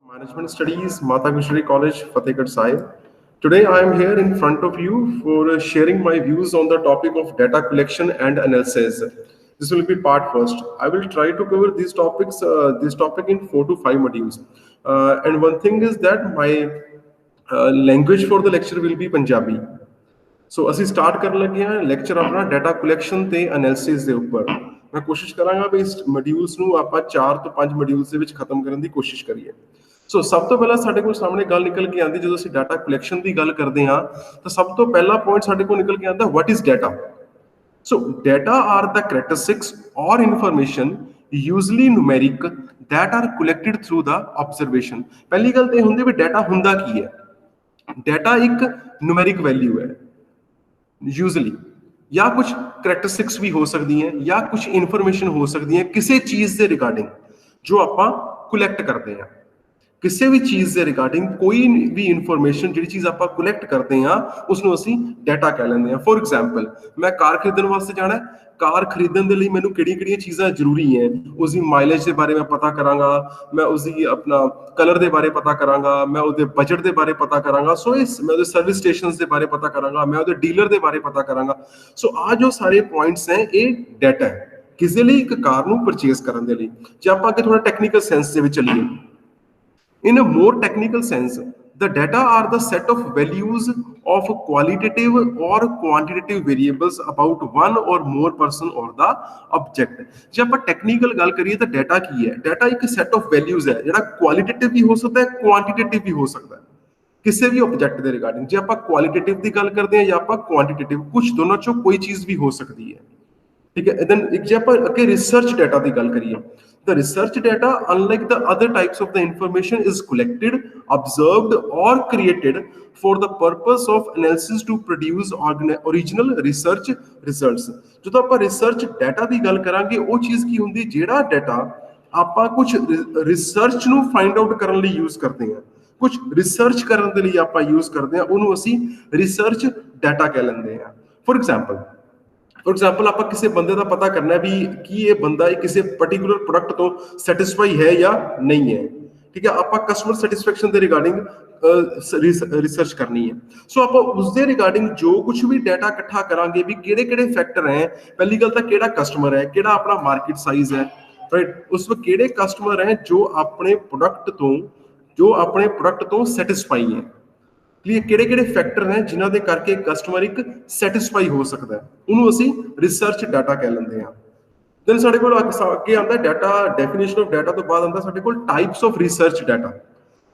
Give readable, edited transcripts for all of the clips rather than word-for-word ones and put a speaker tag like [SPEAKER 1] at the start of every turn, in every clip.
[SPEAKER 1] Management Studies, Mata Gushri College, Fatehgarh Sahib. Today I am here in front of you for sharing my views on the topic of data collection and analysis. This will be part first. I will try to cover this topic in 4 to 5 modules. And one thing is that my language for the lecture will be Punjabi. ਸੋ ਅਸੀਂ start ਕਰਨ ਲੱਗੇ ਹਾਂ lecture ਆਪਣਾ data collection ਤੇ analysis ਦੇ ਉੱਪਰ। ਮੈਂ ਕੋਸ਼ਿਸ਼ ਕਰਾਂਗਾ ਵੀ ਇਸ ਮੋਡਿਊਲਸ ਨੂੰ ਆਪਾਂ 4 ਤੋਂ 5 ਮੋਡਿਊਲਸ ਦੇ ਵਿੱਚ ਖਤਮ ਕਰਨ ਦੀ ਕੋਸ਼ਿਸ਼ ਕਰੀਏ। ਸੋ ਸਭ ਤੋਂ ਪਹਿਲਾਂ ਸਾਡੇ ਕੋਲ ਸਾਹਮਣੇ ਗੱਲ ਨਿਕਲ ਕੇ ਆਉਂਦੀ ਜਦੋਂ ਅਸੀਂ ਡਾਟਾ ਕਲੈਕਸ਼ਨ ਦੀ ਗੱਲ ਕਰਦੇ ਹਾਂ ਤਾਂ ਸਭ ਤੋਂ ਪਹਿਲਾ ਪੁਆਇੰਟ ਸਾਡੇ ਕੋਲ ਨਿਕਲ ਕੇ ਆਉਂਦਾ what is data. So data are ਦਾ ਕਰੈਕਟਰਿਸਟਿਕਸ ਔਰ information usually numeric that are collected through the observation। ਪਹਿਲੀ ਗੱਲ ਤੇ ਇਹ ਹੁੰਦੀ ਵੀ ਡਾਟਾ ਹੁੰਦਾ ਕੀ ਹੈ। ਡਾਟਾ ਇੱਕ ਨੂਮੈਰਿਕ ਵੈਲਿਊ ਹੈ यूजली, या कुछ करैक्टरिस्टिक्स भी हो सकती हैं या कुछ इन्फॉर्मेशन हो सकती है किसी चीज़ के रिगार्डिंग जो आप कुलैक्ट करते हैं। किसी भी चीज़ के रिगार्डिंग कोई भी इन्फॉर्मेशन जी चीज़ आप कुलैक्ट करते हैं उसनों असीं डाटा कह लेंगे। फॉर एग्जाम्पल मैं कार खरीदने वास्ते जाना है, कार खरीदण दे लई मैनूं किहड़ियां चीज़ां जरूरी हैं, उसकी माइलेज के बारे में पता करांगा, मैं उसकी अपना कलर के बारे पता करांगा, मैं उसके बजट के बारे पता करांगा, सो इस मैं उसके सर्विस स्टेशन के बारे पता करांगा, मैं उसके डीलर के बारे पता करांगा। सो आ जो सारे पॉइंट्स हैं ये डाटा है किसी लिए एक कार नूं परचेज करन दे लई। जे आपां अगे थोड़ा टैक्नीकल सेंस दे विच चलीए, in a more technical sense, the data are the set of values of qualitative or quantitative variables about one or more person or the object। जब आप टेक्निकल गल करिए तो डाटा की है, डाटा एक सेट ऑफ वैल्यूज है जो क्वालिटेटिव भी हो सकता है, क्वांटिटेटिव भी हो सकता है किसी भी ऑब्जेक्ट के रिगार्डिंग। जो आप क्वालिटेटिव की गल करते हैं या आप क्वांटिटेटिव, कुछ दोनों चो कोई चीज भी हो सकती है, ठीक है। देन एक जे आप अगे रिसर्च डाटा की गल करिए, the research data unlike the other types of the information is collected, observed or created for the purpose of analysis to produce original research results। जो आप रिसर्च डाटा की गल करांगे वो चीज़ की हुंदी जेड़ा डाटा आप कुछ रिसर्च नूं फाइंड आउट करने लिए यूज करते हैं, कुछ रिसर्च करने के लिए आप यूज करते हैं, उन्होंने असीं रिसर्च डाटा कह लेंगे हैं। फॉर एग्जाम्पल आप किसी बंदे का पता करना है भी कि ये बंदा किसी पर्टिकुलर प्रोडक्ट तो सैटिस्फाई है या नहीं है, ठीक है। आप कस्टमर सैटिस्फैक्शन के रिगार्डिंग रिसर्च करनी है। सो आप उसके रिगार्डिंग जो कुछ भी डाटा इकट्ठा करांगे भी किहड़े फैक्टर हैं। पहली गल तो किहड़ा कस्टमर है, किहड़ा अपना मार्केट साइज है, राइट। उस वक्त किहड़े कस्टमर हैं जो अपने प्रोडक्ट तो सैटिस्फाई है। किहड़े फैक्टर हैं जिन्हां दे करके कस्टमर एक सैटिस्फाई हो सकता है, उन्होंने असीं रिसर्च डाटा कह लेंगे हैं। देन साडे कोल अगे आंदा डाटा, डेफिनेशन ऑफ डाटा तो बाद आंदा साडे कोल टाइप्स ऑफ रिसर्च डाटा।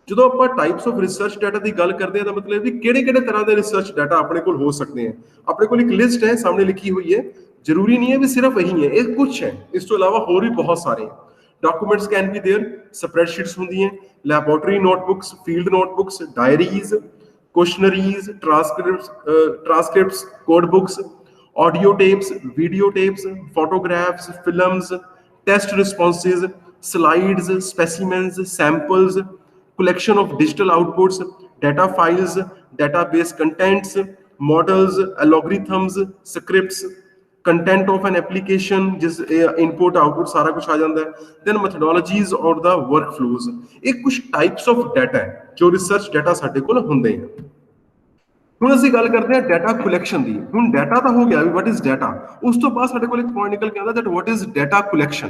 [SPEAKER 1] जो आप टाइप्स ऑफ रिसर्च डाटा की गल करते हैं तो मतलब भी किहड़े तरह के रिसर्च डाटा अपने कोल हो सकते हैं। अपने कोल एक लिस्ट है सामने लिखी हुई है, जरूरी नहीं है भी सिर्फ यही है, ये कुछ है, इस तो अलावा होर भी बहुत सारे हैं। Documents can be there, spreadsheets होंदी हैं, laboratory notebooks, field notebooks, diaries, questionnaires, transcripts, code books, audio tapes, video tapes, photographs, films, test responses, slides, specimens, samples, collection of digital outputs, data files, database contents, models, algorithms, scripts, content of an application, जिस input output सारा कुछ आ जाता है। Then methodologies और the work flows, ये कुछ types of data है जो रिसर्च डाटा साडे कोल हुंदे हैं। हुण असीं गल करते हैं डाटा कलैक्शन दी। हुण डाटा तो हो गया भी व्हाट इज डाटा, उस तो बाद साडे कोल एक पॉइंट निकल के आंदा that what is data collection.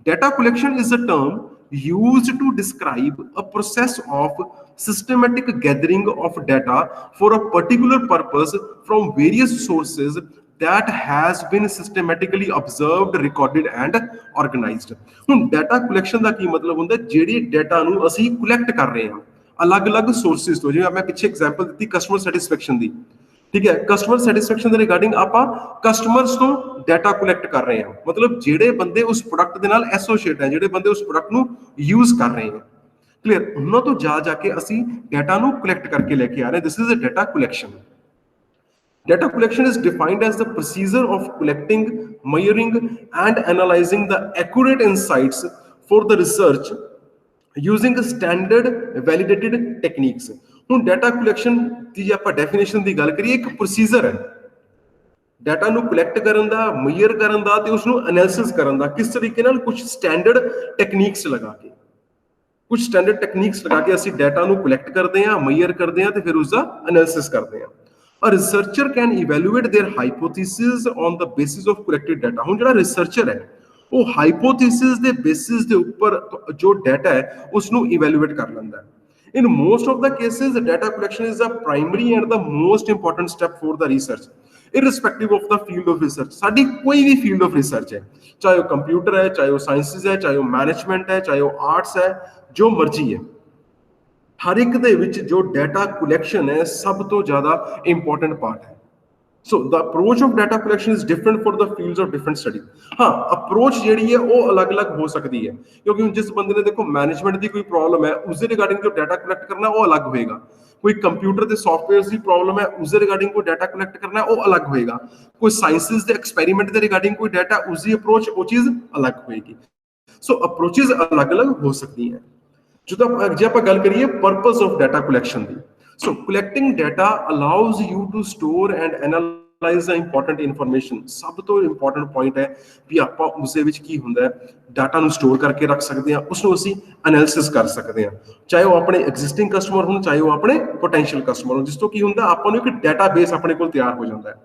[SPEAKER 1] Data collection is a term used to describe a process of systematic gathering of data for a particular purpose from various sources that has been systematically observed, recorded and organized। ਹੁਣ data collection ਦਾ ਕੀ ਮਤਲਬ ਹੁੰਦਾ, ਜਿਹੜੀ data ਨੂੰ ਅਸੀਂ collect ਕਰ ਰਹੇ ਹਾਂ अलग-अलग सोर्सेज तो, जिवें मैं पिछे एग्जांपल दी कस्टमर सैटिस्फैक्शन दी, ठीक है। कस्टमर सैटिस्फैक्शन के रिगार्डिंग आप कस्टमर्स तो डाटा कलैक्ट कर रहे हैं, मतलब जिहड़े बंदे उस प्रोडक्ट के नाल एसोसिएट हैं, जिहड़े बंदे उस प्रोडक्ट नूं यूज कर रहे हैं, क्लियर, उन्हां तो जाके असीं डाटा नूं कलैक्ट करके लेके आ रहे हैं। This is a data collection. Data collection is defined as the procedure of collecting, measuring and analyzing the accurate insights for the research using standard validated techniques। ਹੁਣ डाटा collection ਦੀ ਜੇ ਆਪਾਂ definition ਦੀ ਗੱਲ ਕਰੀਏ, ਇੱਕ procedure ਹੈ data ਨੂੰ collect ਕਰਨ ਦਾ, measure ਕਰਨ ਦਾ ਤੇ ਉਸ ਨੂੰ analysis ਕਰਨ ਦਾ, ਕਿਸ ਤਰੀਕੇ ਨਾਲ, ਕੁਝ standard techniques ਲਗਾ ਕੇ, ਕੁਝ ਸਟੈਂਡਰਡ ਟੈਕਨੀਕਸ ਲਗਾ ਕੇ ਅਸੀਂ ਡਾਟਾ ਨੂੰ ਕਲੈਕਟ ਕਰਦੇ ਹਾਂ, ਮੇਜਰ ਕਰਦੇ ਹਾਂ ਤੇ ਫਿਰ ਉਸਦਾ ਐਨਾਲਿਸਿਸ ਕਰਦੇ ਹਾਂ। A researcher can evaluate their hypothesis on the basis of collected data। ਹੁਣ ਜਿਹੜਾ ਰਿਸਰਚਰ ਹੈ ਉਹ ਹਾਈਪੋਥੀਸਿਸ ਦੇ ਬੇਸਿਸ ਦੇ ਉੱਪਰ ਜੋ ਡਾਟਾ ਹੈ ਉਸ ਨੂੰ ਇਵੈਲੂਏਟ ਕਰ ਲੈਂਦਾ ਹੈ। In most of the cases, data collection is the primary and the most important step for the research, irrespective of the field of research। ਸਾਡੀ ਕੋਈ ਵੀ field of research ਹੈ, ਚਾਹੇ ਉਹ ਕੰਪਿਊਟਰ ਹੈ, ਚਾਹੇ ਉਹ ਸਾਇੰਸਿਸ ਹੈ, ਚਾਹੇ ਉਹ ਮੈਨੇਜਮੈਂਟ ਹੈ, ਚਾਹੇ ਉਹ ਆਰਟਸ ਹੈ, ਜੋ ਮਰਜ਼ੀ ਹੈ, ਹਰ ਇੱਕ ਦੇ ਵਿੱਚ ਜੋ ਡਾਟਾ ਕਲੈਕਸ਼ਨ ਹੈ ਸਭ ਤੋਂ ਜ਼ਿਆਦਾ ਇੰਪੋਰਟੈਂਟ ਪਾਰਟ ਹੈ। So the approach of data collection is different for the fields of different study। हाँ, approach ਜਿਹੜੀ ਹੈ ਉਹ ਅਲੱਗ-ਅਲੱਗ ਹੋ ਸਕਦੀ ਹੈ, ਕਿਉਂਕਿ ਜਿਸ ਬੰਦੇ ਨੇ ਦੇਖੋ ਮੈਨੇਜਮੈਂਟ ਦੀ ਕੋਈ ਪ੍ਰੋਬਲਮ ਹੈ ਉਸਦੇ ਰਿਗਾਰਡਿੰਗ ਜੋ ਡਾਟਾ ਕਲੈਕਟ ਕਰਨਾ ਉਹ ਅਲੱਗ ਹੋਏਗਾ। ਕੋਈ ਕੰਪਿਊਟਰ ਤੇ ਸੌਫਟਵੇਅਰਸ ਦੀ ਪ੍ਰੋਬਲਮ ਹੈ ਉਸਦੇ ਰਿਗਾਰਡਿੰਗ ਕੋਈ ਡਾਟਾ ਕਲੈਕਟ ਕਰਨਾ ਉਹ ਅਲੱਗ ਹੋਏਗਾ। ਕੋਈ ਸਾਇੰਸਿਸ ਦੇ ਐਕਸਪੈਰੀਮੈਂਟ ਦੇ ਰਿਗਾਰਡਿੰਗ ਕੋਈ ਡਾਟਾ ਉਸਦੀ ਅਪਰੋਚ ਉਹ ਚੀਜ਼ ਅਲੱਗ ਹੋਏਗੀ। ਸੋ ਅਪਰੋਚਿਸ ਅਲੱਗ-ਅਲੱਗ ਹੋ ਸਕਦੀਆਂ। ਜਦੋਂ ਜੇ ਆਪਾਂ ਗੱਲ ਕਰੀਏ purpose of data collection the, so collecting data allows you to store and analyze the important information। ਸਭ ਤੋਂ ਇੰਪੋਰਟੈਂਟ ਪੁਆਇੰਟ ਹੈ ਵੀ ਆਪਾਂ ਉਸਦੇ ਵਿੱਚ ਕੀ ਹੁੰਦਾ ਹੈ, ਡਾਟਾ ਨੂੰ ਸਟੋਰ ਕਰਕੇ ਰੱਖ ਸਕਦੇ ਹਾਂ, ਉਸ ਨੂੰ ਅਸੀਂ ਐਨਾਲਿਸਿਸ ਕਰ ਸਕਦੇ ਹਾਂ, ਚਾਹੇ ਉਹ ਆਪਣੇ ਐਗਜ਼ਿਸਟਿੰਗ ਕਸਟਮਰ ਹੋਣ, ਚਾਹੇ ਉਹ ਆਪਣੇ ਪੋਟੈਂਸ਼ੀਅਲ ਕਸਟਮਰ ਹੋਣ। ਜਿਸ ਤੋਂ ਕੀ ਹੁੰਦਾ, ਆਪਾਂ ਨੂੰ ਇੱਕ ਡਾਟਾਬੇਸ ਆਪਣੇ ਕੋਲ ਤਿਆਰ ਹੋ ਜਾਂਦਾ ਹੈ,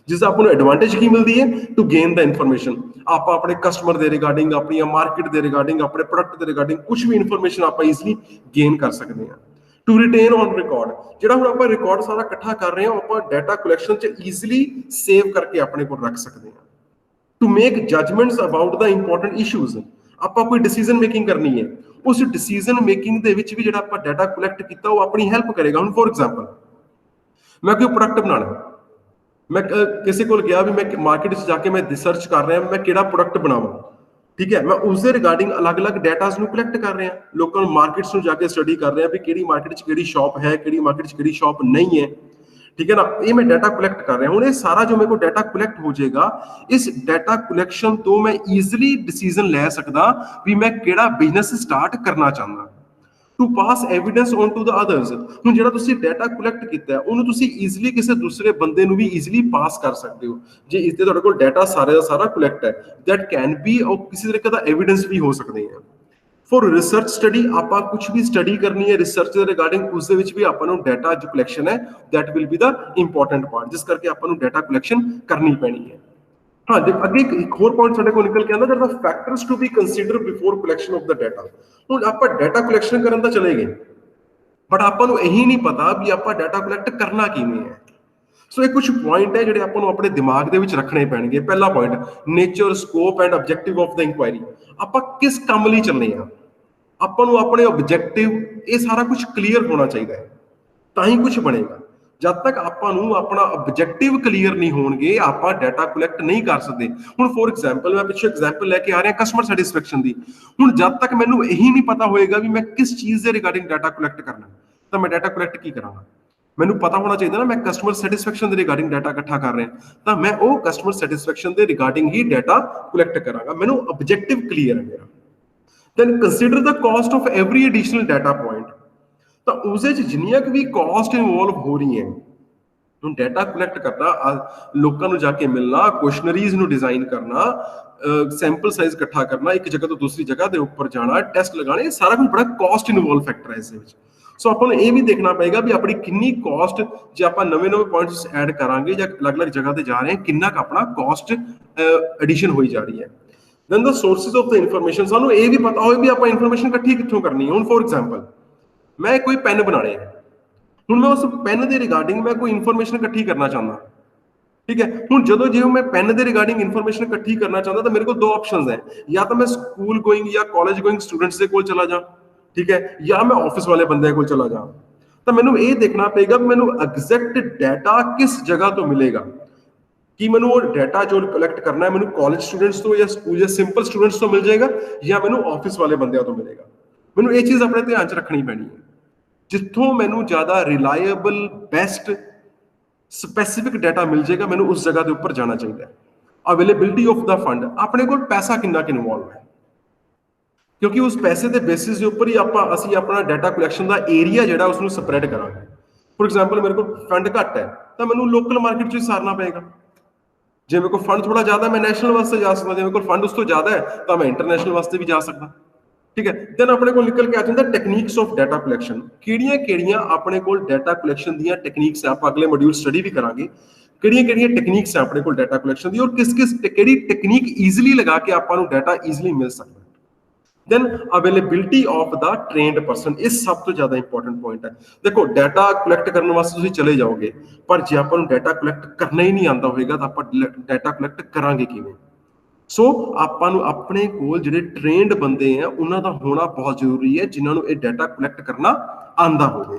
[SPEAKER 1] ਜਿਸ ਦਾ ਆਪਾਂ ਨੂੰ ਐਡਵਾਂਟੇਜ ਕੀ ਮਿਲਦੀ ਹੈ, ਟੂ ਗੇਨ ਦਾ ਇਨਫੋਰਮੇਸ਼ਨ। ਆਪਾਂ ਆਪਣੇ ਕਸਟਮਰ ਦੇ ਰਿਗਾਰਡਿੰਗ, ਆਪਣੀਆਂ ਮਾਰਕੀਟ ਦੇ ਰਿਗਾਰਡਿੰਗ, ਆਪਣੇ ਪ੍ਰੋਡਕਟ ਦੇ ਰਿਗਾਰਡਿੰਗ ਕੁਝ ਵੀ ਇਨਫੋਰਮੇਸ਼ਨ ਆਪਾਂ ਈਜ਼ਲੀ ਗੇਨ ਕਰ ਸਕਦੇ ਹਾਂ। ਟੂ ਰਿਟੇਨ ਔਨ ਰਿਕਾਰਡ, ਜਿਹੜਾ ਹੁਣ ਆਪਾਂ ਰਿਕਾਰਡ ਸਾਰਾ ਇਕੱਠਾ ਕਰ ਰਹੇ ਹਾਂ ਆਪਾਂ ਡਾਟਾ ਕਲੈਕਸ਼ਨ 'ਚ ਈਜ਼ੀਲੀ ਸੇਵ ਕਰਕੇ ਆਪਣੇ ਕੋਲ ਰੱਖ ਸਕਦੇ ਹਾਂ। To make judgements about the important issues, ਆਪਾਂ ਕੋਈ ਡਿਸੀਜਨ ਮੇਕਿੰਗ ਕਰਨੀ ਹੈ, ਉਸ ਡਿਸੀਜਨ ਮੇਕਿੰਗ ਦੇ ਵਿੱਚ ਵੀ ਜਿਹੜਾ ਆਪਾਂ ਡਾਟਾ ਕਲੈਕਟ ਕੀਤਾ ਉਹ ਆਪਣੀ ਹੈਲਪ ਕਰੇਗਾ। ਹੁਣ ਫੋਰ ਐਗਜ਼ਾਮਪਲ ਮੈਂ ਕੋਈ ਪ੍ਰੋਡਕਟ ਬਣਾਉਣਾ, ਮੈਂ ਕਿਸੇ ਕੋਲ ਗਿਆ ਵੀ ਮੈਂ ਮਾਰਕੀਟ 'ਚ ਜਾ ਕੇ ਮੈਂ ਰਿਸਰਚ ਕਰ ਰਿਹਾ ਮੈਂ ਕਿਹੜਾ ਪ੍ਰੋਡਕਟ ਬਣਾਵਾਂ, ਠੀਕ ਹੈ, ਮੈਂ ਉਸਦੇ ਰਿਗਾਰਡਿੰਗ ਅਲੱਗ-ਅਲੱਗ ਡਾਟਾਸ ਨੂੰ ਕਲੈਕਟ ਕਰ ਰਿਹਾ, ਲੋਕਾਂ ਨੂੰ ਮਾਰਕੀਟਸ ਨੂੰ ਜਾ ਕੇ ਸਟੱਡੀ ਕਰ ਰਿਹਾ ਵੀ ਕਿਹੜੀ ਮਾਰਕੀਟ 'ਚ ਕਿਹੜੀ ਸ਼ਾਪ ਹੈ, ਕਿਹੜੀ ਮਾਰਕੀਟ 'ਚ ਕਿਹੜੀ ਸ਼ਾਪ ਨਹੀਂ ਹੈ, ਠੀਕ ਹੈ ਨਾ, ਇਹ ਮੈਂ ਡਾਟਾ ਕਲੈਕਟ ਕਰ ਰਿਹਾ। ਹੁਣ ਇਹ ਸਾਰਾ ਜੋ ਮੇਰੇ ਕੋਲ ਡਾਟਾ ਕਲੈਕਟ ਹੋ ਜਾਏਗਾ, ਇਸ ਡਾਟਾ ਕਲੈਕਸ਼ਨ ਤੋਂ ਮੈਂ ਈਜ਼ੀਲੀ ਡਿਸੀਜ਼ਨ ਲੈ ਸਕਦਾ ਵੀ ਮੈਂ ਕਿਹੜਾ ਬਿਜ਼ਨਸ ਸਟਾਰਟ ਕਰਨਾ ਚਾਹੁੰਦਾ। To pass evidence on to the others, ਹੁਣ ਜਿਹੜਾ ਤੁਸੀਂ ਡਾਟਾ ਕਲੈਕਟ ਕੀਤਾ ਉਹਨੂੰ ਤੁਸੀਂ ਈਜ਼ੀਲੀ ਕਿਸੇ ਦੂਸਰੇ ਬੰਦੇ ਨੂੰ ਵੀ ਈਜ਼ੀਲੀ ਪਾਸ ਕਰ ਸਕਦੇ ਹੋ। ਜੇ ਇਸ ਤੇ ਤੁਹਾਡੇ ਕੋਲ ਡਾਟਾ ਸਾਰੇ ਦਾ ਸਾਰਾ ਕਲੈਕਟ ਹੈ, ਦੈਟ ਕੈਨ ਬੀ, ਉਹ ਕਿਸੇ ਤਰੀਕੇ ਦਾ ਐਵੀਡੈਂਸ ਵੀ ਹੋ ਸਕਦੇ ਹੈ। ਫॉर ਰਿਸਰਚ ਸਟੱਡੀ, ਆਪਾਂ ਕੁਝ ਵੀ ਸਟੱਡੀ ਕਰਨੀ ਹੈ ਰਿਸਰਚ ਦੇ ਰਿਗਾਰਡਿੰਗ, ਉਸ ਦੇ ਵਿੱਚ ਵੀ ਆਪਾਂ ਨੂੰ ਡਾਟਾ ਜੋ ਕਲੈਕਸ਼ਨ ਹੈ that will be the important part, ਜਿਸ ਕਰਕੇ ਆਪਾਂ ਨੂੰ ਡਾਟਾ ਕਲੈਕਸ਼ਨ ਕਰਨੀ ਪੈਣੀ ਹੈ। ਹਾਂ, ਅੱਗੇ ਇੱਕ ਹੋਰ ਪੁਆਇੰਟ ਸਾਡੇ ਕੋਲ ਨਿਕਲ ਕੇ ਆਉਂਦਾ, ਜਿਹੜਾ factors to be consider before collection of the data. ਹੁਣ ਆਪਾਂ ਡਾਟਾ ਕਲੈਕਸ਼ਨ ਕਰਨ ਤਾਂ ਚਲੇ ਗਏ, ਬਟ ਆਪਾਂ ਨੂੰ ਇਹੀ ਨਹੀਂ ਪਤਾ ਵੀ ਆਪਾਂ ਡਾਟਾ ਕਲੈਕਟ ਕਰਨਾ ਕਿਵੇਂ ਹੈ। ਸੋ ਇਹ ਕੁਝ ਪੁਆਇੰਟ ਹੈ ਜਿਹੜੇ ਆਪਾਂ ਨੂੰ ਆਪਣੇ ਦਿਮਾਗ ਦੇ ਵਿੱਚ ਰੱਖਣੇ ਪੈਣਗੇ। ਪਹਿਲਾ point, nature, scope and objective of the inquiry. ਆਪਾਂ ਕਿਸ ਕੰਮ ਲਈ ਚੱਲੇ ਆ, ਆਪਾਂ ਨੂੰ ਆਪਣੇ ਆਬਜੈਕਟਿਵ, ਇਹ ਸਾਰਾ ਕੁਝ ਕਲੀਅਰ ਹੋਣਾ ਚਾਹੀਦਾ ਹੈ, ਤਾਂ ਹੀ ਕੁਝ ਬਣੇਗਾ। ਜਦ ਤੱਕ ਆਪਾਂ ਨੂੰ ਆਪਣਾ ਆਬਜੈਕਟਿਵ ਕਲੀਅਰ ਨਹੀਂ ਹੋਣਗੇ ਆਪਾਂ ਡਾਟਾ ਕਲੈਕਟ ਨਹੀਂ ਕਰ ਸਕਦੇ। ਹੁਣ ਫੋਰ ਐਗਜ਼ਾਮਪਲ ਮੈਂ ਪਿੱਛੇ ਐਗਜ਼ਾਮਪਲ ਲੈ ਕੇ ਆ ਰਿਹਾ ਕਸਟਮਰ ਸੈਟੀਸਫੈਕਸ਼ਨ ਦੀ। ਹੁਣ ਜਦ ਤੱਕ ਮੈਨੂੰ ਇਹੀ ਨਹੀਂ ਪਤਾ ਹੋਏਗਾ ਵੀ ਮੈਂ ਕਿਸ ਚੀਜ਼ ਦੇ ਰਿਗਾਰਡਿੰਗ ਡਾਟਾ ਕਲੈਕਟ ਕਰਨਾ, ਤਾਂ ਮੈਂ ਡਾਟਾ ਕਲੈਕਟ ਕੀ ਕਰਾਂਗਾ। ਮੈਨੂੰ ਪਤਾ ਹੋਣਾ ਚਾਹੀਦਾ ਨਾ, ਮੈਂ ਕਸਟਮਰ ਸੈਟੀਸਫੈਕਸ਼ਨ ਦੇ ਰਿਗਾਰਡਿੰਗ ਡਾਟਾ ਇਕੱਠਾ ਕਰ ਰਿਹਾ, ਤਾਂ ਮੈਂ ਉਹ ਕਸਟਮਰ ਸੈਟੀਸਫੈਕਸ਼ਨ ਦੇ ਰਿਗਾਰਡਿੰਗ ਹੀ ਡਾਟਾ ਕਲੈਕਟ ਕਰਾਂਗਾ। ਮੈਨੂੰ ਆਬਜੈਕਟਿਵ ਕਲੀਅਰ ਹੈ ਮੇਰਾ। Then consider the cost of every additional data point, ਤਾਂ ਉਸਦੇ 'ਚ ਜਿੰਨੀਆਂ ਕੁ ਵੀ ਕਾਸਟ ਇਨਵੋਲਵ ਹੋ ਰਹੀਆਂ, ਹੁਣ ਡਾਟਾ ਕਲੈਕਟ ਕਰਨਾ, ਲੋਕਾਂ ਨੂੰ ਜਾ ਕੇ ਮਿਲਣਾ, ਕੁਐਸ਼ਨਰੀਜ਼ ਨੂੰ ਡਿਜ਼ਾਈਨ ਕਰਨਾ, ਸੈਂਪਲ ਸਾਈਜ਼ ਇਕੱਠਾ ਕਰਨਾ, ਇੱਕ ਜਗ੍ਹਾ ਤੋਂ ਦੂਸਰੀ ਜਗ੍ਹਾ ਦੇ ਉੱਪਰ ਜਾਣਾ, ਟੈਸਟ ਲਗਾਣੇ, ਸਾਰਾ ਕੁਝ ਬੜਾ ਕਾਸਟ ਇਨਵੋਲਵ ਫੈਕਟਰ ਹੈ ਇਸ ਦੇ ਵਿੱਚ। ਸੋ ਆਪਾਂ ਨੂੰ ਇਹ ਵੀ ਦੇਖਣਾ ਪਏਗਾ ਵੀ ਆਪਣੀ ਕਿੰਨੀ ਕਾਸਟ, ਜੇ ਆਪਾਂ ਨਵੇਂ ਪੁਆਇੰਟਸ ਐਡ ਕਰਾਂਗੇ ਜਾਂ ਅਲੱਗ-ਅਲੱਗ ਜਗ੍ਹਾ ਤੇ ਜਾ ਰਹੇ ਹਾਂ, ਕਿੰਨਾ ਕੁ ਆਪਣਾ ਕਾਸਟ ਐਡੀਸ਼ਨ ਹੋਈ ਜਾ ਰਹੀ ਹੈ। Then the sources of the information, ਸਾਨੂੰ ਇਹ ਵੀ ਪਤਾ ਹੋਵੇ ਵੀ ਆਪਾਂ ਇਨਫੋਰਮੇਸ਼ਨ ਇਕੱਠੀ ਕਿੱਥੋਂ ਕਰਨੀ ਹੈ। ਹੁਣ ਫੋਰ ਐਗਜ਼ਾਮਪਲ ਮੈਂ ਕੋਈ ਪੈਨ ਬਣਾਣੇ ਹੈ, ਹੁਣ ਮੈਂ ਉਸ ਪੈਨ ਦੇ ਰਿਗਾਰਡਿੰਗ ਮੈਂ ਕੋਈ ਇਨਫੋਰਮੇਸ਼ਨ ਇਕੱਠੀ ਕਰਨਾ ਚਾਹੁੰਦਾ, ਠੀਕ ਹੈ। ਹੁਣ ਜਦੋਂ ਜੇ ਮੈਂ ਪੈਨ ਦੇ ਰਿਗਾਰਡਿੰਗ ਇਨਫੋਰਮੇਸ਼ਨ ਇਕੱਠੀ ਕਰਨਾ ਚਾਹੁੰਦਾ ਤਾਂ ਮੇਰੇ ਕੋਲ ਦੋ ਆਪਸ਼ਨਸ ਹੈ, ਜਾਂ ਤਾਂ ਮੈਂ ਸਕੂਲ ਗੋਇੰਗ ਜਾਂ ਕਾਲਜ ਗੋਇੰਗ ਸਟੂਡੈਂਟਸ ਦੇ ਕੋਲ ਚਲਾ ਜਾ, ਠੀਕ ਹੈ, ਜਾਂ ਮੈਂ ਆਫਿਸ ਵਾਲੇ ਬੰਦਿਆਂ ਕੋਲ ਚਲਾ ਜਾ। ਤਾਂ ਮੈਨੂੰ ਇਹ ਦੇਖਣਾ ਪਏਗਾ ਵੀ ਮੈਨੂੰ ਐਗਜ਼ੈਕਟ ਡਾਟਾ ਕਿਸ ਜਗ੍ਹਾ ਤੋਂ ਮਿਲੇਗਾ, ਕਿ ਮੈਨੂੰ ਉਹ ਡਾਟਾ ਜੋ ਕਲੈਕਟ ਕਰਨਾ ਹੈ ਮੈਨੂੰ ਕਾਲਜ ਸਟੂਡੈਂਟਸ ਤੋਂ ਜਾਂ ਸਕੂਲ ਜਾਂ ਸਿੰਪਲ ਸਟੂਡੈਂਟਸ ਤੋਂ ਮਿਲ ਜਾਏਗਾ, ਜਾਂ ਮੈਨੂੰ ਆਫਿਸ ਵਾਲੇ ਬੰਦਿਆਂ ਤੋਂ ਮਿਲੇਗਾ। ਮੈਨੂੰ ਇਹ ਚੀਜ਼ ਆਪਣੇ ਧਿਆਨ 'ਚ ਰੱਖਣੀ ਪੈਣੀ ਹੈ। ਜਿੱਥੋਂ ਮੈਨੂੰ ਜ਼ਿਆਦਾ ਰਿਲਾਇਬਲ, ਬੈਸਟ, ਸਪੈਸੀਫਿਕ ਡਾਟਾ ਮਿਲ ਜਾਏਗਾ, ਮੈਨੂੰ ਉਸ ਜਗ੍ਹਾ ਦੇ ਉੱਪਰ ਜਾਣਾ ਚਾਹੀਦਾ ਹੈ। ਅਵੇਲੇਬਿਲਿਟੀ ਆਫ ਦਾ ਫੰਡ, ਆਪਣੇ ਕੋਲ ਪੈਸਾ ਕਿੰਨਾ ਕੁ ਇਨਵੋਲਵ ਹੈ, ਕਿਉਂਕਿ ਉਸ ਪੈਸੇ ਦੇ ਬੇਸਿਸ ਦੇ ਉੱਪਰ ਹੀ ਅਸੀਂ ਆਪਣਾ ਡਾਟਾ ਕਲੈਕਸ਼ਨ ਦਾ ਏਰੀਆ ਜਿਹੜਾ ਉਸਨੂੰ ਸਪਰੈਡ ਕਰਾਂਗੇ। ਫੋਰ ਐਗਜ਼ਾਮਪਲ ਮੇਰੇ ਕੋਲ ਫੰਡ ਘੱਟ ਹੈ ਤਾਂ ਮੈਨੂੰ ਲੋਕਲ ਮਾਰਕੀਟ 'ਚ ਹੀ ਸਾਰਨਾ ਪਏਗਾ। ਜੇ ਮੇਰੇ ਕੋਲ ਫੰਡ ਥੋੜਾ ਜ਼ਿਆਦਾ, ਮੈਂ ਨੈਸ਼ਨਲ ਵਾਸਤੇ ਜਾ ਸਕਦਾ। ਜੇ ਮੇਰੇ ਕੋਲ ਫੰਡ ਉਸ ਤੋਂ ਜ਼ਿਆਦਾ ਹੈ ਤਾਂ ਮੈਂ ਇੰਟਰਨੈਸ਼ਨਲ ਵਾਸਤੇ ਵੀ ਜਾ ਸਕਦਾ। ठीक है। देन अपने को निकल के आ जाता टेक्निक्स ऑफ डाटा कलैक्शन। ਕਿਹੜੀਆਂ ਆਪਣੇ ਕੋਲ डाटा कलैक्शन ਦੀਆਂ ਟੈਕਨੀਕਸ ਆ, ਆਪਾਂ ਅਗਲੇ ਮੋਡਿਊਲ ਸਟੱਡੀ ਵੀ ਕਰਾਂਗੇ। ਕਿਹੜੀਆਂ ਟੈਕਨੀਕਸ ਆ ਆਪਣੇ ਕੋਲ डाटा कलैक्शन ਦੀ, ਔਰ ਕਿਸ ਕਿਹੜੀ ਟੈਕਨੀਕ ਈਜ਼ੀਲੀ ਲਗਾ ਕੇ ਆਪਾਂ ਨੂੰ डाटा ਈਜ਼ੀਲੀ ਮਿਲ ਸਕਦਾ। Then availability of the trained person, ਇਹ ਸਭ ਤੋਂ ਜ਼ਿਆਦਾ ਇੰਪੋਰਟੈਂਟ ਪੁਆਇੰਟ ਹੈ। ਦੇਖੋ ਡਾਟਾ ਕਲੈਕਟ ਕਰਨ ਵਾਸਤੇ ਤੁਸੀਂ ਚਲੇ ਜਾਓਗੇ, ਪਰ ਜੇ ਆਪਾਂ ਨੂੰ ਡਾਟਾ ਕਲੈਕਟ ਕਰਨਾ ਹੀ ਨਹੀਂ ਆਉਂਦਾ ਹੋਵੇਗਾ ਤਾਂ ਆਪਾਂ ਡਾਟਾ ਕਲੈਕਟ ਕਰਾਂਗੇ ਕਿਵੇਂ? ਸੋ ਆਪਾਂ ਨੂੰ ਆਪਣੇ ਕੋਲ ਜਿਹੜੇ ਟ੍ਰੇਨਡ ਬੰਦੇ ਆ ਉਹਨਾਂ ਦਾ ਹੋਣਾ ਬਹੁਤ ਜ਼ਰੂਰੀ ਹੈ, ਜਿਨ੍ਹਾਂ ਨੂੰ ਇਹ ਡਾਟਾ ਕਲੈਕਟ ਕਰਨਾ ਆਉਂਦਾ ਹੋਵੇ।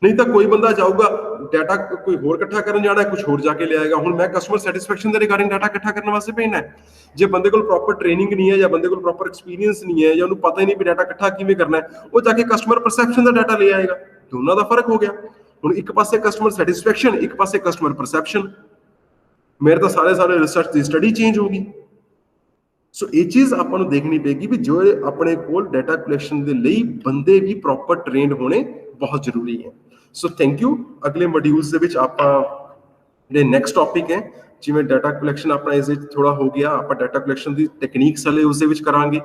[SPEAKER 1] ਨਹੀਂ ਤਾਂ ਕੋਈ ਬੰਦਾ ਜਾਊਗਾ ਡਾਟਾ ਕੋਈ ਹੋਰ ਇਕੱਠਾ ਕਰਨ ਜਾਣਾ, ਕੁਝ ਹੋਰ ਜਾ ਕੇ ਲਿਆਏਗਾ। ਹੁਣ ਮੈਂ ਕਸਟਮਰ ਸੈਟੀਸਫੈਕਸ਼ਨ ਦੇ ਰਿਗਾਰਡਿੰਗ ਡਾਟਾ ਇਕੱਠਾ ਕਰਨ ਵਾਸਤੇ ਭੇਜਣਾ ਹੈ, ਜੇ ਬੰਦੇ ਕੋਲ ਪ੍ਰੋਪਰ ਟ੍ਰੇਨਿੰਗ ਨਹੀਂ ਹੈ ਜਾਂ ਬੰਦੇ ਕੋਲ ਪ੍ਰੋਪਰ ਐਕਸਪੀਰੀਅੰਸ ਨਹੀਂ ਹੈ ਜਾਂ ਉਹਨੂੰ ਪਤਾ ਹੀ ਨਹੀਂ ਵੀ ਡਾਟਾ ਇਕੱਠਾ ਕਿਵੇਂ ਕਰਨਾ ਹੈ, ਉਹ ਜਾ ਕੇ ਕਸਟਮਰ ਪਰਸੈਪਸ਼ਨ ਦਾ ਡਾਟਾ ਲੈ ਆਏਗਾ। ਦੋਨਾਂ ਦਾ ਫਰਕ ਹੋ ਗਿਆ। ਹੁਣ ਇੱਕ ਪਾਸੇ ਕਸਟਮਰ ਸੈਟੀਸਫੈਕਸ਼ਨ, ਇੱਕ ਪਾਸੇ ਕਸਟਮਰ ਪਰਸੈਪਸ਼ਨ। ਮੇਰੇ ਤਾਂ ਸਾਰੇ ਰਿਸਰਚ ਦੀ ਸਟੱਡੀ ਚੇਂਜ ਹੋ ਗਈ। ਸੋ ਇਹ ਚੀਜ਼ ਆਪਾਂ ਨੂੰ ਦੇਖਣੀ ਪਏਗੀ ਵੀ ਜੋ ਆਪਣੇ ਕੋਲ ਡਾਟਾ ਕਲੈਕਸ਼ਨ ਦੇ ਲਈ ਬੰਦੇ ਵੀ ਪ੍ਰੋਪਰ ਟ੍ਰੇਨਡ ਹੋਣੇ ਬਹੁਤ ਜ਼ਰੂਰੀ ਹੈ। So thank you. ਅਗਲੇ ਮੋਡਿਊਲਸ ਦੇ ਵਿੱਚ ਆਪਾਂ ਜਿਹੜੇ ਨੈਕਸਟ ਟੌਪਿਕ ਹੈ, ਜਿਵੇਂ ਡਾਟਾ ਕਲੈਕਸ਼ਨ ਆਪਣਾ ਇਸ ਵਿੱਚ ਥੋੜਾ ਹੋ ਗਿਆ, ਆਪਾਂ ਡਾਟਾ ਕਲੈਕਸ਼ਨ ਦੀ ਟੈਕਨੀਕਸ ਵਾਲੇ ਉਸ ਦੇ ਵਿੱਚ ਕਰਾਂਗੇ।